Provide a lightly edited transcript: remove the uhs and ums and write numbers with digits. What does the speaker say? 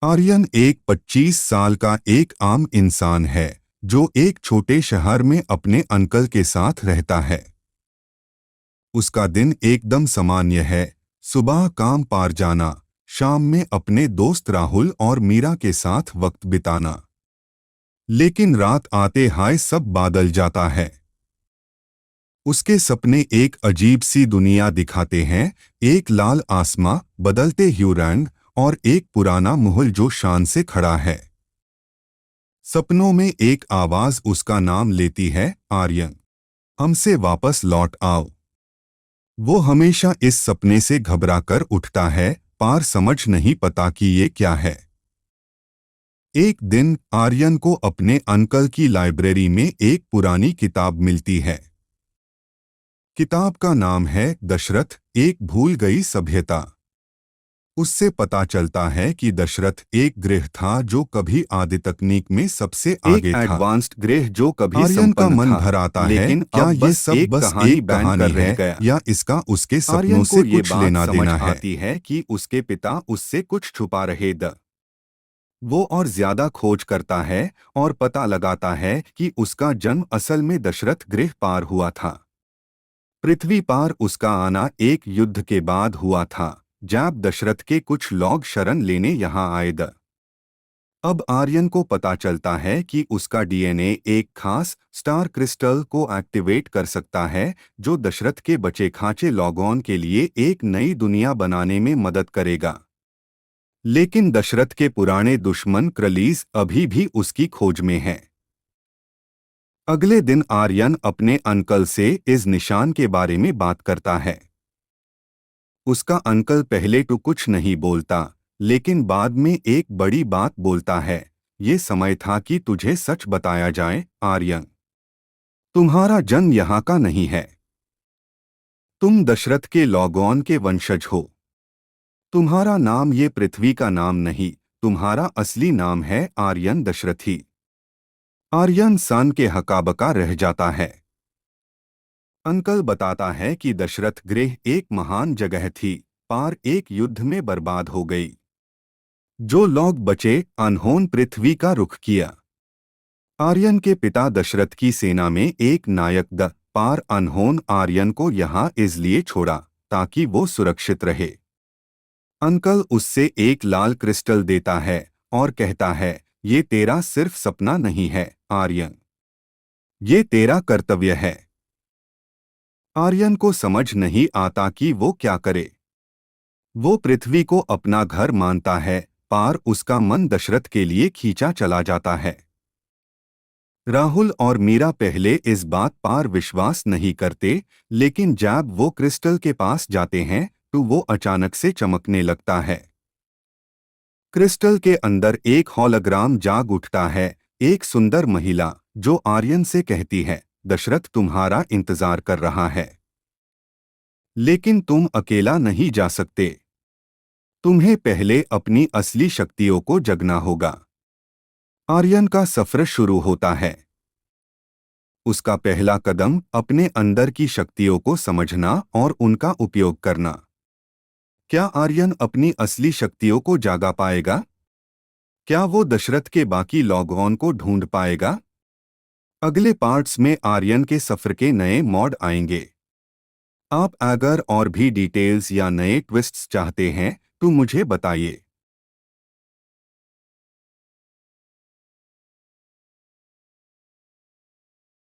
आर्यन एक 25 साल का एक आम इंसान है जो एक छोटे शहर में अपने अंकल के साथ रहता है। उसका दिन एकदम सामान्य है। सुबह काम पर जाना, शाम में अपने दोस्त राहुल और मीरा के साथ वक्त बिताना। लेकिन रात आते हाय सब बादल जाता है। उसके सपने एक अजीब सी दुनिया दिखाते हैं, एक लाल आसमां, बदलते ह्यू रंग और एक पुराना महल जो शान से खड़ा है। सपनों में एक आवाज उसका नाम लेती है, आर्यन, हमसे वापस लौट आओ। वो हमेशा इस सपने से घबराकर उठता है, पार समझ नहीं पता कि ये क्या है। एक दिन आर्यन को अपने अंकल की लाइब्रेरी में एक पुरानी किताब मिलती है। किताब का नाम है दशरथ, एक भूल गई सभ्यता। उससे पता चलता है कि दशरथ एक ग्रह था जो कभी आदि तकनीक में सबसे आगे था। एडवांस्ड ग्रह जो कभी आर्यन का संपन्न मन था, भर आता है, लेकिन क्या अब ये बस सब एक बस कहानी एक बैन कहानी कर रह है गया। या इसका उसके सपनों आर्यन से को ये कुछ बात लेना समझ देना है। आती है कि उसके पिता उससे कुछ छुपा रहे द वो और ज्यादा खोज करता है और पता लगाता है कि उसका जन्म असल में दशरथ ग्रह पार हुआ था। पृथ्वी पार उसका आना एक युद्ध के बाद हुआ था, जब दशरथ के कुछ लोग शरण लेने यहाँ आए द अब आर्यन को पता चलता है कि उसका डीएनए एक खास स्टार क्रिस्टल को एक्टिवेट कर सकता है जो दशरथ के बचे खांचे लॉगऑन के लिए एक नई दुनिया बनाने में मदद करेगा। लेकिन दशरथ के पुराने दुश्मन क्रलीस अभी भी उसकी खोज में हैं। अगले दिन आर्यन अपने अंकल से इस निशान के बारे में बात करता है। उसका अंकल पहले तो कुछ नहीं बोलता, लेकिन बाद में एक बड़ी बात बोलता है, ये समय था कि तुझे सच बताया जाए, आर्यन। तुम्हारा जन्म यहाँ का नहीं है। तुम दशरथ के लॉगऑन के वंशज हो। तुम्हारा नाम ये पृथ्वी का नाम नहीं, तुम्हारा असली नाम है आर्यन दशरथी। आर्यन सन के हकाबका रह जाता है। अंकल बताता है कि दशरथ गृह एक महान जगह थी, पार एक युद्ध में बर्बाद हो गई। जो लोग बचे अनहोन पृथ्वी का रुख किया। आर्यन के पिता दशरथ की सेना में एक नायक द पार अनहोन आर्यन को यहाँ इसलिए छोड़ा ताकि वो सुरक्षित रहे। अंकल उससे एक लाल क्रिस्टल देता है और कहता है, ये तेरा सिर्फ सपना नहीं है, आर्यन। ये तेरा कर्तव्य है। आर्यन को समझ नहीं आता कि वो क्या करे। वो पृथ्वी को अपना घर मानता है, पार उसका मन दशरथ के लिए खींचा चला जाता है। राहुल और मीरा पहले इस बात पर विश्वास नहीं करते, लेकिन जब वो क्रिस्टल के पास जाते हैं तो वो अचानक से चमकने लगता है। क्रिस्टल के अंदर एक होलोग्राम जाग उठता है, एक सुंदर महिला जो आर्यन से कहती है, दशरथ तुम्हारा इंतजार कर रहा है। लेकिन तुम अकेला नहीं जा सकते। तुम्हें पहले अपनी असली शक्तियों को जगना होगा। आर्यन का सफर शुरू होता है। उसका पहला कदम अपने अंदर की शक्तियों को समझना और उनका उपयोग करना। क्या आर्यन अपनी असली शक्तियों को जागा पाएगा? क्या वो दशरथ के बाकी लॉगऑन को ढूंढ पाएगा? अगले पार्ट्स में आर्यन के सफर के नए मोड आएंगे। आप अगर और भी डिटेल्स या नए ट्विस्ट्स चाहते हैं तो मुझे बताइए।